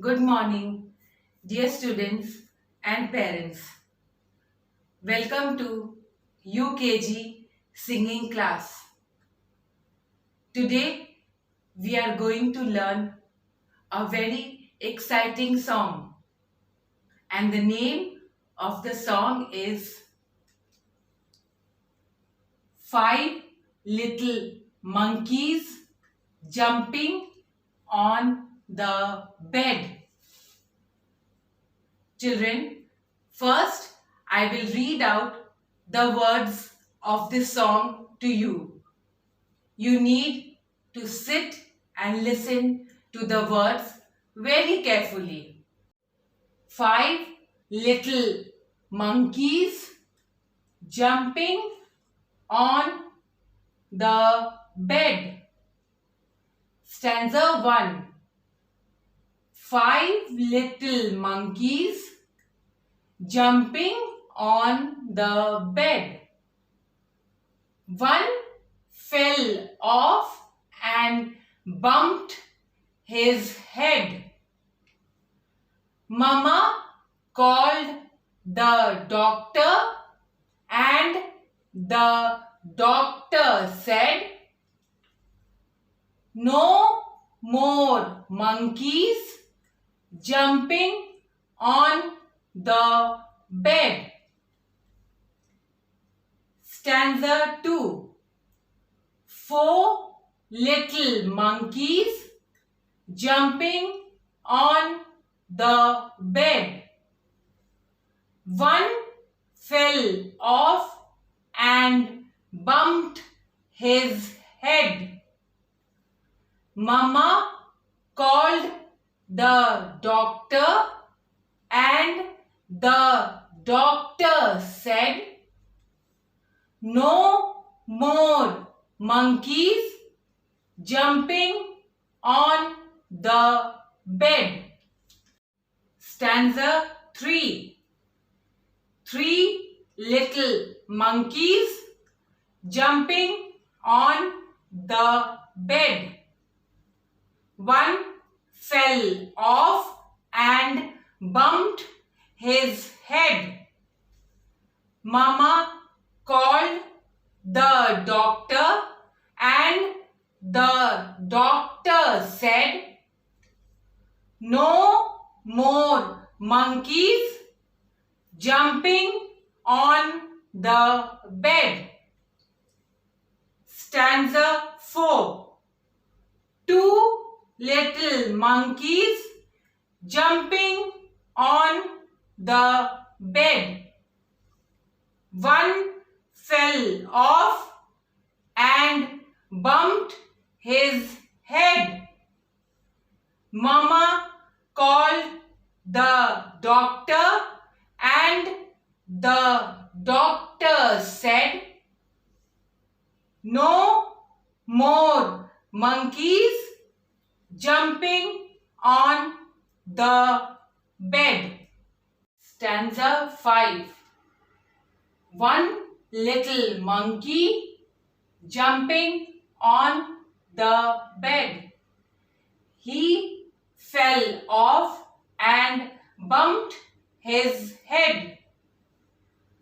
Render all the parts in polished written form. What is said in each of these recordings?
Good morning, dear students and parents. Welcome to UKG singing class. Today we are going to learn a very exciting song, and the name of the song is Five Little Monkeys Jumping on the Bed. Children, first I will read out the words of this song to you. You need to sit and listen to the words very carefully. Five little monkeys jumping on the bed. Stanza 1. Five little monkeys jumping on the bed. One fell off and bumped his head. Mama called the doctor and the doctor said, "No more monkeys jumping on the bed." Stanza 2. Four little monkeys jumping on the bed. One fell off and bumped his head. Mama called the doctor and the doctor said, "No more monkeys jumping on the bed." Stanza 3. Three little monkeys jumping on the bed. One fell off and bumped his head. Mama called the doctor and the doctor said, "No more monkeys jumping on the bed." Stanza 4. Two little monkeys jumping on the bed. One fell off and bumped his head. Mama called the doctor and the doctor said, "No more monkeys jumping on the bed." Stanza 5. One little monkey jumping on the bed. He fell off and bumped his head.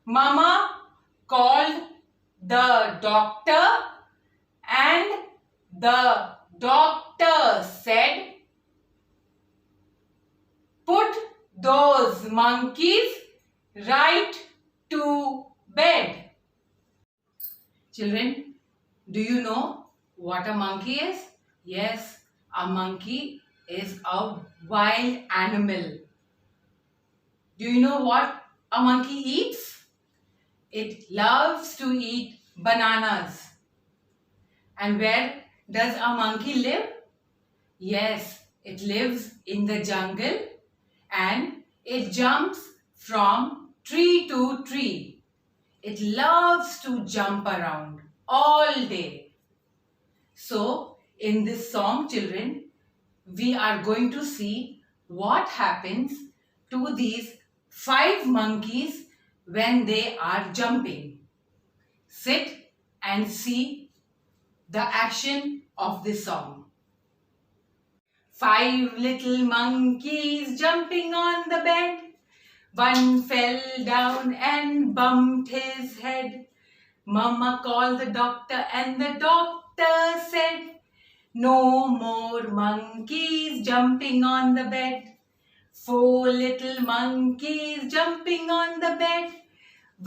Mama called the doctor and the doctor said, "Put those monkeys right to bed." Children, do you know what a monkey is? Yes, a monkey is a wild animal. Do you know what a monkey eats? It loves to eat bananas. And where does a monkey live? Yes, it lives in the jungle and it jumps from tree to tree. It loves to jump around all day. So, in this song, children, we are going to see what happens to these five monkeys when they are jumping. Sit and see the action of this song. 5 little monkeys jumping on the bed. One fell down and bumped his head. Mama called the doctor and the doctor said, "No more monkeys jumping on the bed." 4 little monkeys jumping on the bed.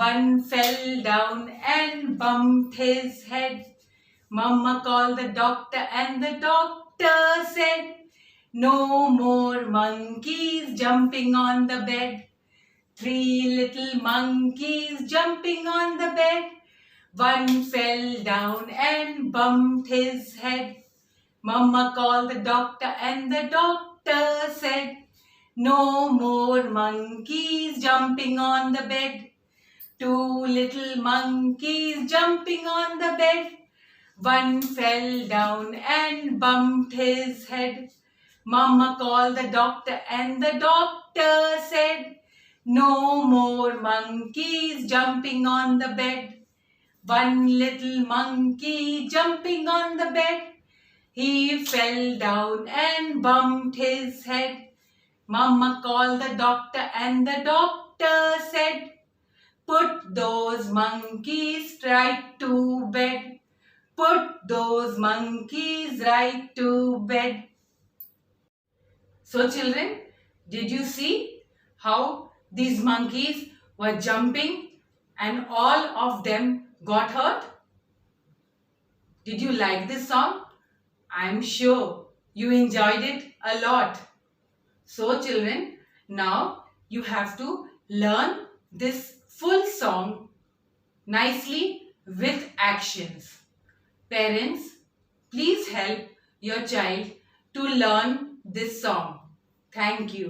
One fell down and bumped his head. Mama called the doctor and the doctor said, "No more monkeys jumping on the bed." 3 little monkeys jumping on the bed. One fell down and bumped his head. Mama called the doctor and the doctor said, "No more monkeys jumping on the bed." 2 little monkeys jumping on the bed. One fell down and bumped his head. Mama called the doctor and the doctor said, "No more monkeys jumping on the bed." 1 little monkey jumping on the bed. He fell down and bumped his head. Mama called the doctor and the doctor said, "Put those monkeys right to bed. Put those monkeys right to bed." So children, did you see how these monkeys were jumping and all of them got hurt? Did you like this song? I'm sure you enjoyed it a lot. So children, now you have to learn this full song nicely with actions. Parents, please help your child to learn this song. Thank you.